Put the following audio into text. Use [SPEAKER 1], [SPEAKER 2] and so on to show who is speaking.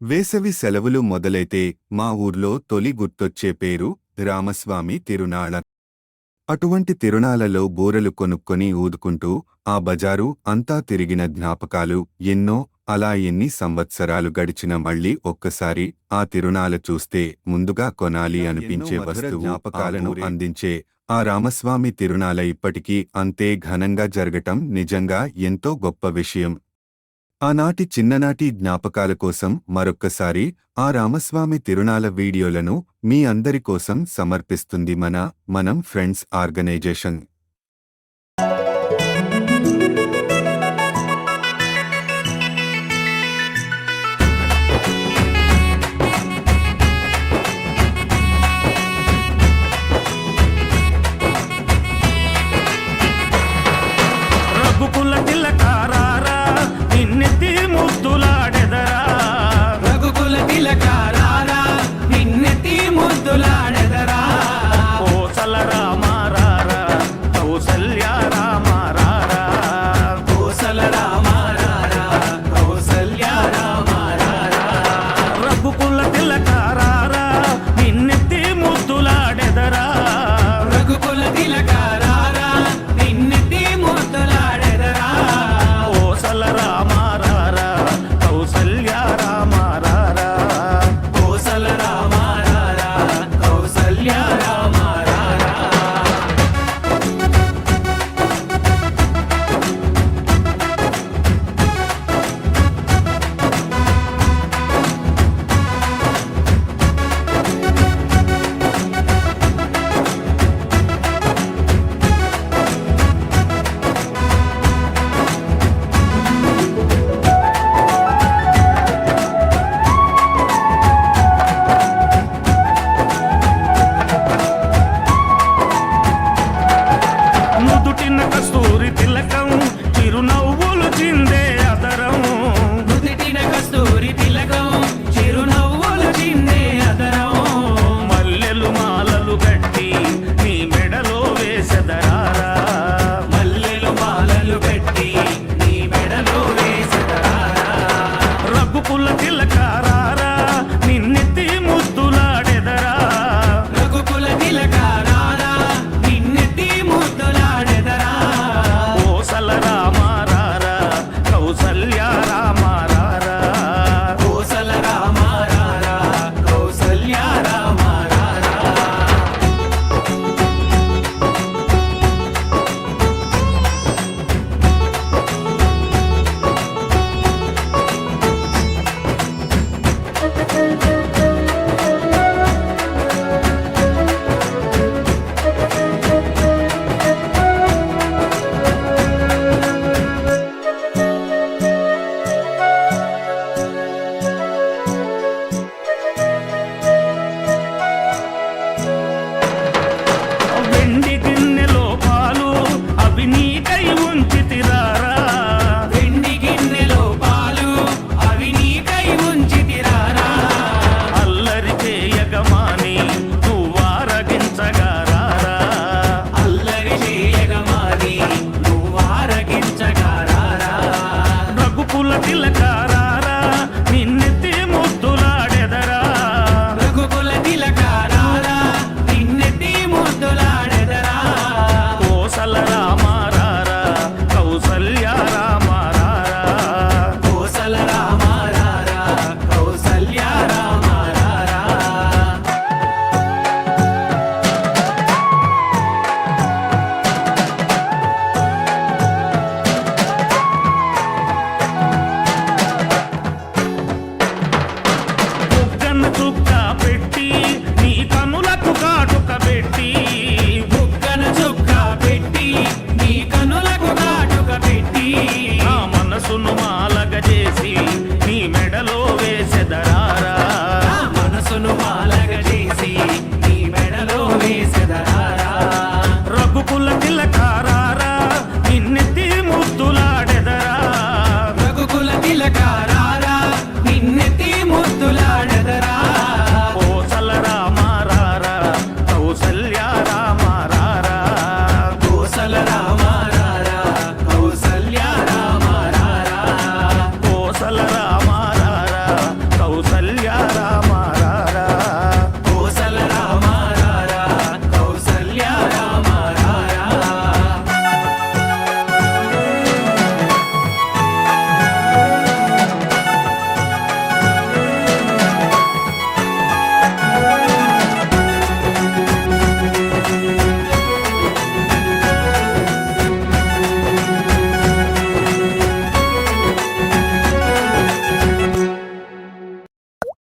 [SPEAKER 1] వేసవి సెలవులు మొదలైతే మా ఊర్లో తొలి గుర్తొచ్చే పేరు రామస్వామి తిరునాళ. అటువంటి తిరునాళ్లలో బూరలు కొనుక్కొని ఊదుకుంటూ ఆ బజారు అంతా తిరిగిన జ్ఞాపకాలు ఎన్నో. అలా ఎన్ని సంవత్సరాలు గడిచిన మళ్ళీ ఒక్కసారి ఆ తిరునాళ చూస్తే ముందుగా కొనాలి అనిపించే వస్తువు జ్ఞాపకాలను అందించే ఆ రామస్వామి తిరునాళ ఇప్పటికీ అంతే ఘనంగా జరగటం నిజంగా ఎంతో గొప్ప విషయం. ఆనాటి చిన్ననాటి జ్ఞాపకాల కోసం మరొక్కసారి ఆ రామస్వామి తిరునాళ వీడియోలను మీ అందరి కోసం సమర్పిస్తుంది మనం ఫ్రెండ్స్ ఆర్గనైజేషన్.
[SPEAKER 2] రఘుకుల తిలకారారా నిన్నెత్తి ముద్దులాడెదరా